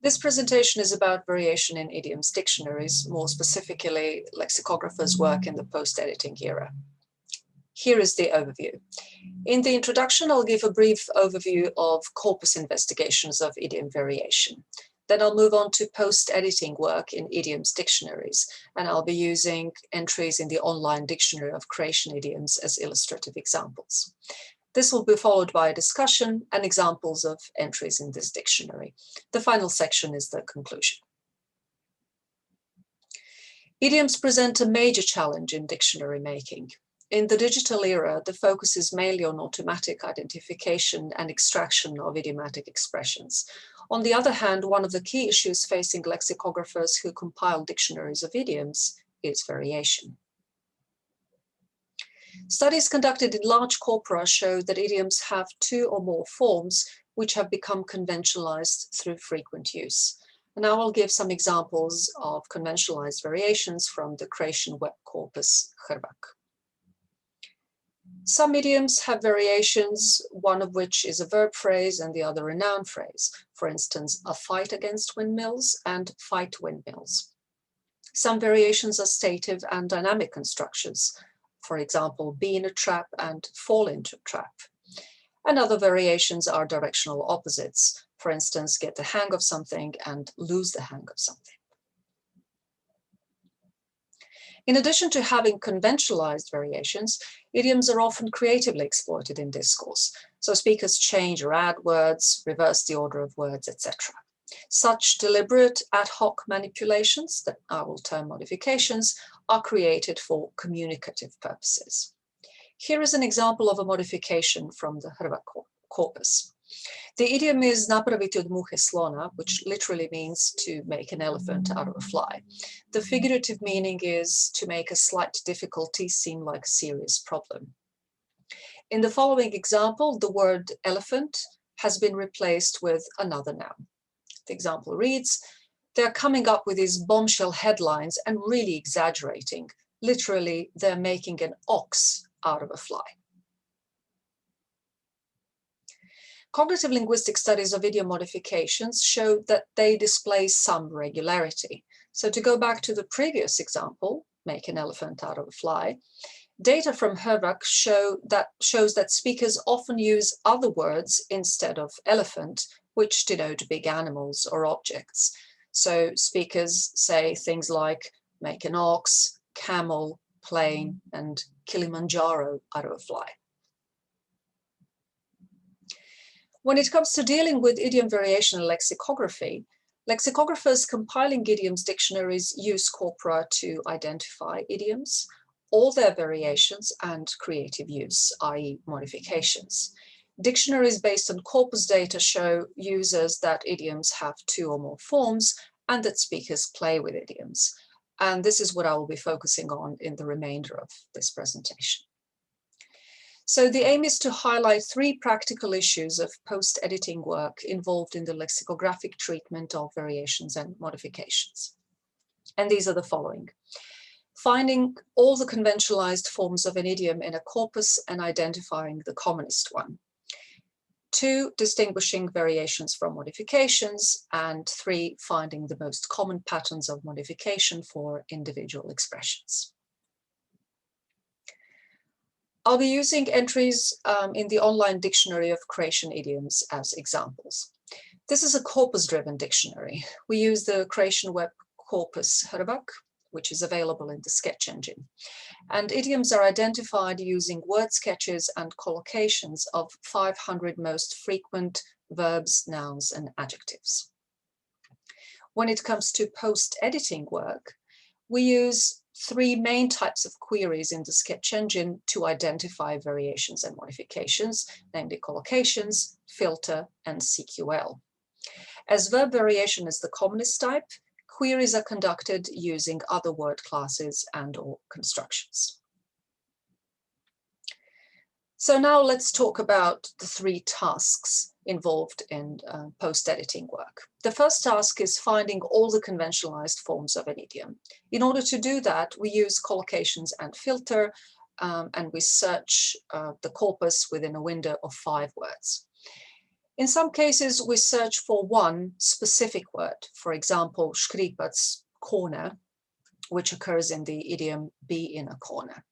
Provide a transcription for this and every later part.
This presentation is about variation in idioms dictionaries, more specifically lexicographers' work in the post-editing era. Here is the overview. In the introduction, I'll give a brief overview of corpus investigations of idiom variation. Then I'll move on to post-editing work in idioms dictionaries, and I'll be using entries in the online dictionary of Croatian idioms as illustrative examples. This will be followed by a discussion and examples of entries in this dictionary. The final section is the conclusion. Idioms present a major challenge in dictionary making. In the digital era, the focus is mainly on automatic identification and extraction of idiomatic expressions. On the other hand, one of the key issues facing lexicographers who compile dictionaries of idioms is variation. Studies conducted in large corpora show that idioms have two or more forms which have become conventionalized through frequent use. And now I'll give some examples of conventionalized variations from the Croatian web corpus Hrvak. Some idioms have variations, one of which is a verb phrase and the other a noun phrase. For instance, a fight against windmills and fight windmills. Some variations are stative and dynamic constructions. For example, be in a trap and fall into a trap. And other variations are directional opposites. For instance, get the hang of something and lose the hang of something. In addition to having conventionalized variations, idioms are often creatively exploited in discourse. So speakers change or add words, reverse the order of words, etc. Such deliberate ad hoc manipulations, that I will term modifications, are created for communicative purposes. Here is an example of a modification from the Hrvak corpus. The idiom is napraviti od muhe slona, which literally means to make an elephant out of a fly. The figurative meaning is to make a slight difficulty seem like a serious problem. In the following example, the word elephant has been replaced with another noun. The example reads, they're coming up with these bombshell headlines and really exaggerating. Literally, they're making an ox out of a fly. Cognitive linguistic studies of idiom modifications show that they display some regularity. So to go back to the previous example, make an elephant out of a fly, data from Hrvak shows that speakers often use other words instead of elephant, which denote big animals or objects. So speakers say things like make an ox, camel, plane, and Kilimanjaro out of a fly. When it comes to dealing with idiom variation in lexicography, lexicographers compiling idioms dictionaries use corpora to identify idioms, all their variations, and creative use, i.e. modifications. Dictionaries based on corpus data show users that idioms have two or more forms and that speakers play with idioms. And this is what I will be focusing on in the remainder of this presentation. So the aim is to highlight three practical issues of post-editing work involved in the lexicographic treatment of variations and modifications. And these are the following. Finding all the conventionalized forms of an idiom in a corpus and identifying the commonest one. 2, distinguishing variations from modifications, and 3, finding the most common patterns of modification for individual expressions. I'll be using entries in the online dictionary of Croatian idioms as examples. This is a corpus-driven dictionary. We use the Croatian web corpus Hrvak, which is available in the sketch engine. And idioms are identified using word sketches and collocations of 500 most frequent verbs, nouns, and adjectives. When it comes to post-editing work, we use 3 main types of queries in the sketch engine to identify variations and modifications, namely collocations, filter, and CQL. As verb variation is the commonest type, queries are conducted using other word classes and/or constructions. So now let's talk about the 3 tasks involved in post-editing work. The first task is finding all the conventionalized forms of an idiom. In order to do that, we use collocations and filter, and we search the corpus within a window of 5 words. In some cases, we search for one specific word, for example, škripac, corner, which occurs in the idiom be in a corner.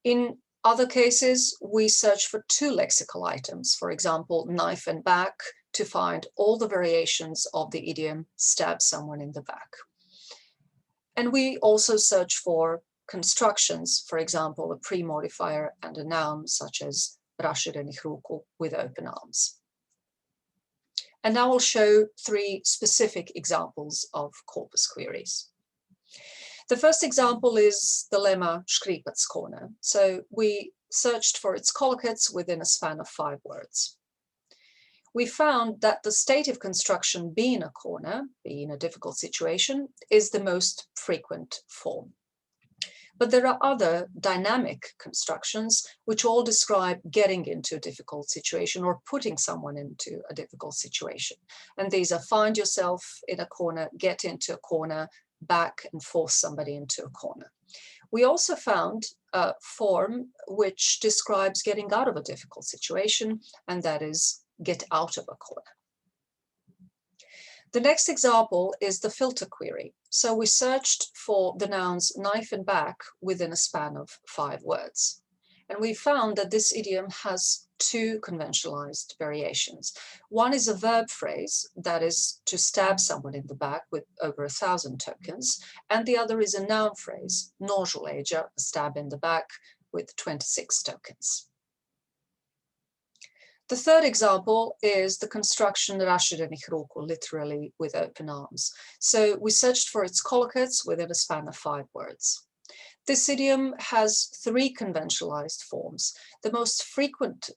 In other cases, we search for two lexical items, for example, knife and back, to find all the variations of the idiom stab someone in the back. And we also search for constructions, for example, a pre-modifier and a noun such as raširenih ruku with open arms. And now I'll show three specific examples of corpus queries. The first example is the lemma škripac corner. So we searched for its collocates within a span of 5 words. We found that the stative construction be in a corner, be in a difficult situation, is the most frequent form. But there are other dynamic constructions which all describe getting into a difficult situation or putting someone into a difficult situation. And these are find yourself in a corner, get into a corner, back and force somebody into a corner. We also found a form which describes getting out of a difficult situation, and that is get out of a corner. The next example is the filter query. So we searched for the nouns knife and back within a span of 5 words. And we found that this idiom has 2 conventionalized variations. One is a verb phrase, that is to stab someone in the back with over 1,000 tokens. And the other is a noun phrase, nožuleđa, a stab in the back with 26 tokens. The third example is the construction raširenih ruku, literally with open arms. So we searched for its collocates within a span of 5 words. This idiom has 3 conventionalized forms. The most frequent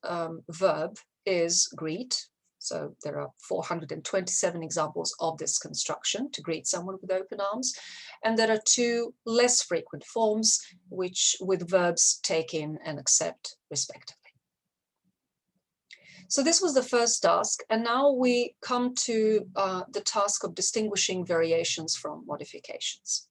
verb is greet. So there are 427 examples of this construction, to greet someone with open arms. And there are 2 less frequent forms, which with verbs take in and accept respectively. So this was the first task, and now we come to the task of distinguishing variations from modifications.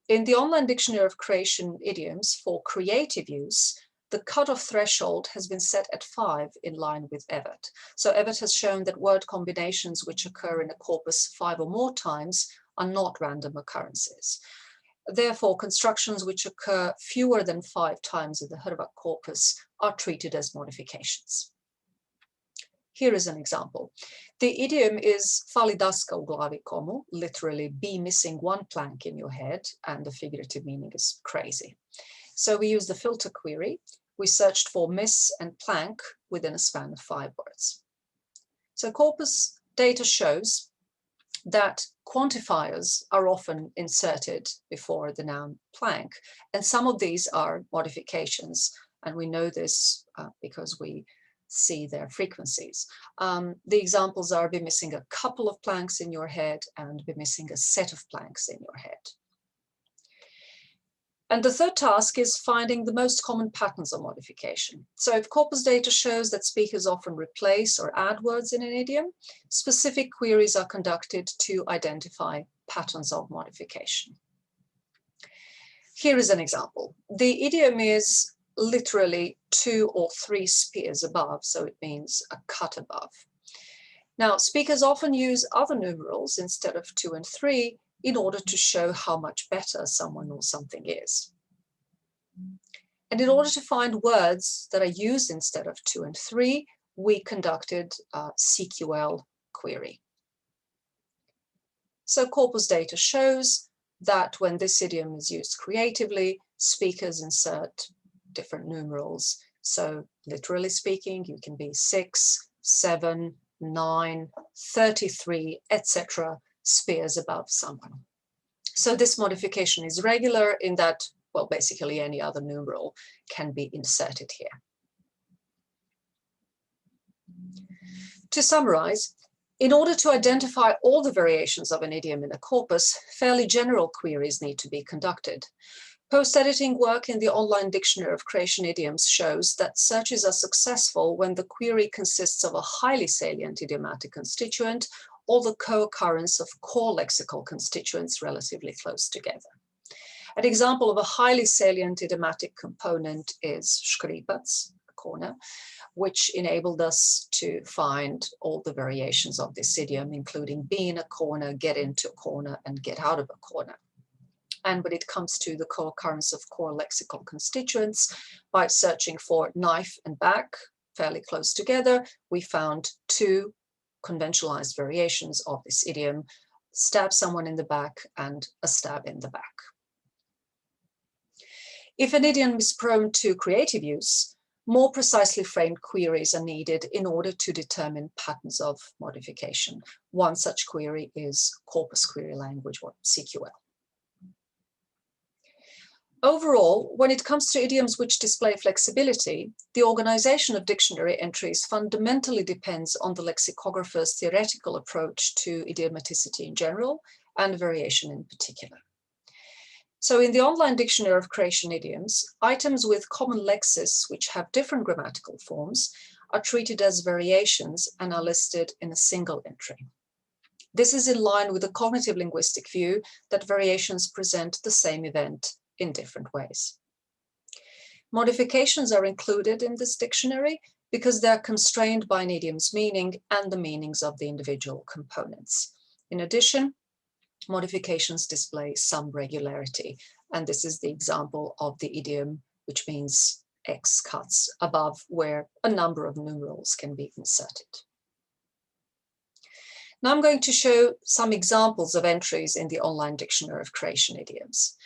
In the online dictionary of creation idioms for creative use, the cutoff threshold has been set at 5 in line with Evert. So Evert has shown that word combinations which occur in a corpus 5 or more times are not random occurrences. Therefore, constructions which occur fewer than 5 times in the Hrvat corpus are treated as modifications. Here is an example. The idiom is fali daska u glavi komu, literally be missing one plank in your head, and the figurative meaning is crazy. So we use the filter query. We searched for miss and plank within a span of 5 words. So corpus data shows that quantifiers are often inserted before the noun plank, and some of these are modifications, and we know this because we see their frequencies. The examples are be missing a couple of planks in your head and be missing a set of planks in your head. And the third task is finding the most common patterns of modification. So if corpus data shows that speakers often replace or add words in an idiom, specific queries are conducted to identify patterns of modification. Here is an example. The idiom is literally 2 or 3 spears above, so it means a cut above. Now, speakers often use other numerals instead of 2 and 3 in order to show how much better someone or something is. And in order to find words that are used instead of 2 and 3, we conducted a CQL query. So corpus data shows that when this idiom is used creatively, speakers insert different numerals. So literally speaking, you can be 6, 7, 9, 33, etc. spears above someone. So this modification is regular in that, well, basically any other numeral can be inserted here. To summarize, in order to identify all the variations of an idiom in a corpus, fairly general queries need to be conducted. Post-editing work in the online dictionary of creation idioms shows that searches are successful when the query consists of a highly salient idiomatic constituent or the co-occurrence of core lexical constituents relatively close together. An example of a highly salient idiomatic component is škripac, corner, which enabled us to find all the variations of this idiom, including be in a corner, get into a corner, and get out of a corner. And when it comes to the co-occurrence of core lexical constituents, by searching for knife and back, fairly close together, we found 2 conventionalized variations of this idiom, stab someone in the back and a stab in the back. If an idiom is prone to creative use, more precisely framed queries are needed in order to determine patterns of modification. One such query is corpus query language, or CQL. Overall, when it comes to idioms which display flexibility, the organization of dictionary entries fundamentally depends on the lexicographer's theoretical approach to idiomaticity in general and variation in particular. So in the online dictionary of creation idioms, items with common lexis which have different grammatical forms are treated as variations and are listed in a single entry. This is in line with the cognitive linguistic view that variations present the same event in different ways. Modifications are included in this dictionary because they are constrained by an idiom's meaning and the meanings of the individual components. In addition, modifications display some regularity, and this is the example of the idiom which means X cuts above, where a number of numerals can be inserted. Now I'm going to show some examples of entries in the online dictionary of creation idioms.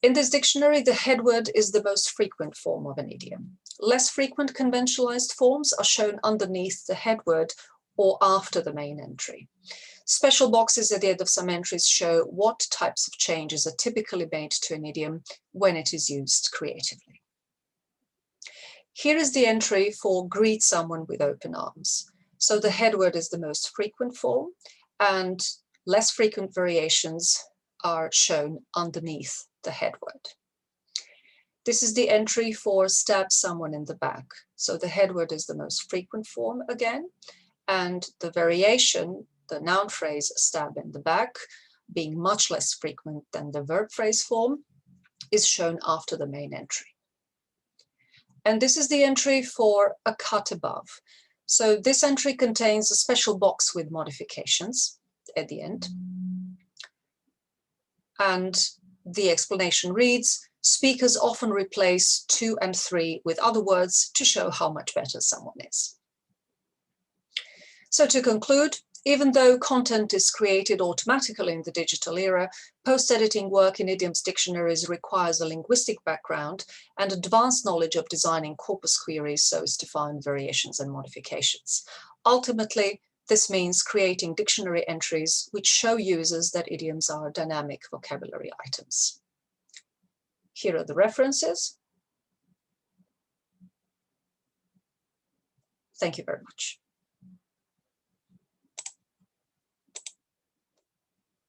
In this dictionary, the headword is the most frequent form of an idiom. Less frequent conventionalized forms are shown underneath the headword or after the main entry. Special boxes at the end of some entries show what types of changes are typically made to an idiom when it is used creatively. Here is the entry for greet someone with open arms. So the headword is the most frequent form, and less frequent variations are shown underneath the headword. This is the entry for stab someone in the back. So the headword is the most frequent form again, and the variation, the noun phrase stab in the back, being much less frequent than the verb phrase form, is shown after the main entry. And this is the entry for a cut above. So this entry contains a special box with modifications at the end. And the explanation reads, speakers often replace 2 and 3 with other words to show how much better someone is. So to conclude, even though content is created automatically in the digital era, post-editing work in idioms dictionaries requires a linguistic background and advanced knowledge of designing corpus queries so as to find variations and modifications. Ultimately, this means creating dictionary entries which show users that idioms are dynamic vocabulary items. Here are the references. Thank you very much.